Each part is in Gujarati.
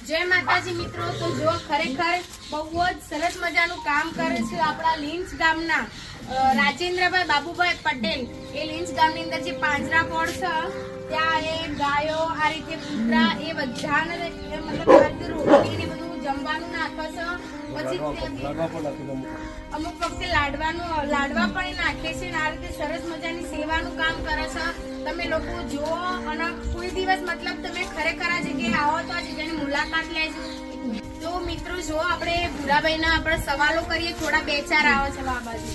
જય માતાજી મિત્રો। તો જો ખરેખર બહુ જ સરસ મજાનું કામ કરે છે આપણા લીંચ ગામના રાજેન્દ્રભાઈ બાબુભાઈ પટેલ। એ લીંચ ગામની અંદર જે પાંજરા પોળ છે ત્યાં એ ગાયો આ રીતે કૂતરા એ બધાને મતલબ આ રીતે રોટલી ને બધું જમવાનું નાખે છે। પછી અમુક વખતે લાડવા પણ નાખે છે ને આ રીતે સરસ મજાની સેવાનું કામ કરે છે। તમે લોકો જુઓ અને કોઈ દિવસ મતલબ તમે ખરેખર આ જગ્યાએ આવો તો આ જગ્યાની મુલાકાત લેજો। તો મિત્રો જો આપણે ભૂરાભાઈના આપણે સવાલો કરીએ, થોડા બે ચાર આવે છે આ બાજુ।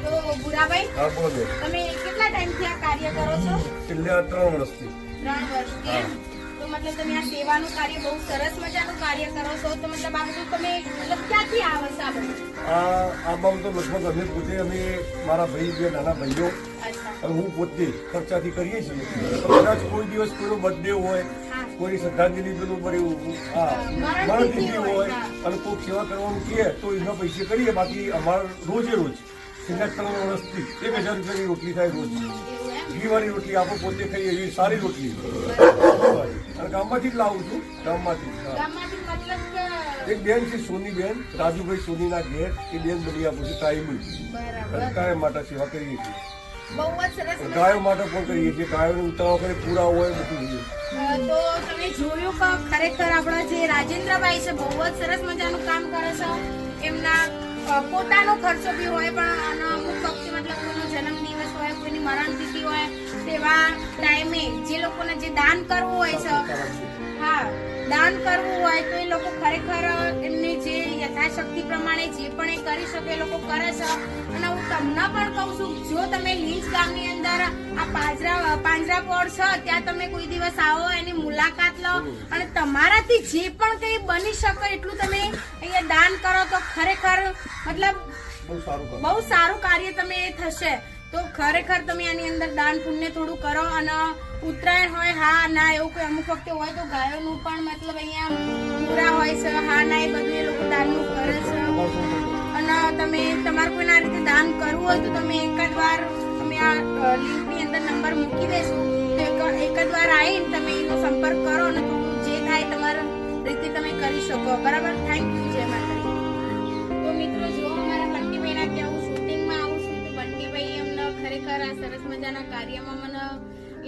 તો ભૂરાભાઈ તમે કેટલા ટાઈમથી આ કાર્ય કરો છો? છેલ્લા 3 વર્ષથી। 3 વર્ષથી। તો મતલબ તમે આ સેવાનું કાર્ય બહુ સરસ મજાનું કાર્ય કરો છો। તો મતલબ આ બધું તમે મતલબ ક્યાંથી આવે છે આ બધું? આ બાબત તો લગભગ અમે પોતે મારા ભાઈ બે નાના ભાઈઓ અને હું પોતે ખર્ચાથી કરીએ છીએ। કદાચ કોઈ દિવસ કોઈનો બર્થડે હોય, કોઈ શ્રદ્ધાંજલિ પેલું મરણતિથિ હોય અને કોઈ સેવા કરવાનું કહે તો એના પૈસે કરીએ। બાકી અમારે રોજે રોજ છેલ્લા 3 વર્ષથી 1000 રૂપિયાની રોટલી થાય રોજ। ઘીવાળી રોટલી આપણે પોતે ખાઈએ એવી સારી રોટલી અને ગામમાંથી જ લાવું છું। ગામમાંથી એક બેન છે સોની બેન, રાજુભાઈ સોનીના ઘેર, એ બેન બની આપું છું કાયમી। કાયમ માટે સેવા કરીએ છીએ। ગાયો માટે પણ કરીએ છીએ। ગાયોને ઉતાવળ કરે પૂરા હોય બધું। તો તમે જોયું કે ખરેખર આપણા જે રાજેન્દ્રભાઈ છે બહુ જ સરસ મજાનું કામ કરે છે। એમના પોતાનો ખર્ચો બી હોય પણ અમુક વખતે મતલબ કોઈનો જન્મદિવસ હોય, કોઈની મરણતિથિ હોય તેવા ટાઈમે જે લોકોને જે દાન કરવું હોય છે, દાન કરવું હોય તો એ લોકો ખરેખર એમને જે યથાશક્તિ પ્રમાણે જે પણ એ કરી શકે એ લોકો કરે છે। અને હું તમને પણ કહું છું, જો તમે લીંચ ગામની અંદર આ પાંજરા પોળ છે ત્યાં તમે કોઈ દિવસ આવો, એની મુલાકાત લો અને તમારાથી જે પણ કઈ બની શકે એટલું તમે અહીંયા દાન કરો તો ખરેખર મતલબ બહુ સારું કાર્ય તમે એ થશે। તો ખરેખર તમે આની અંદર દાન પુણ્ય થોડું કરો। અને ઉત્તરાયણ હોય ના એવું કોઈ અમુક વખતે હોય તો ગાયોનું પણ મતલબ અહીંયા પૂરા હોય છે ના એ બધું એ લોકો દાનનું કરે છે। અને તમે તમારે કોઈને આ રીતે દાન કરવું હોય તો તમે એકાદ વાર અમે આ લિંકની અંદર નંબર મૂકી દેશું તો એકાદ વાર આવીને તમે એનો સંપર્ક કરો અને થોડું જે થાય તમારા રીતે તમે કરી શકો। બરાબર? Thank you. જય માતાજી। તો મિત્રો જો અમારા બંટીભાઈના ત્યાં હું શૂટિંગમાં આવું છું તો બંટીભાઈ એમને ખરેખર આ સરસ મજાના કાર્યમાં મને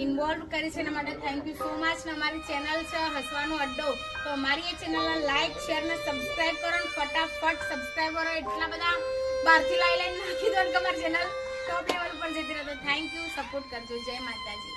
ઇન્વોલ્વ કરી છે એના માટે થેન્ક યુ સો મચ। ને અમારી ચેનલ છે હસવાનો અડ્ડો, તો અમારી એ ચેનલને લાઈક શેર ને સબસ્ક્રાઇબ કરો ને ફટાફટ સબસ્ક્રાઇબરો એટલા બધા બહારથી લાઈ નાખી દો કે અમારી ચેનલ ટોપ લેવલ ઉપર જતી રહે। તો થેન્ક યુ, સપોર્ટ કરજો। જય માતાજી।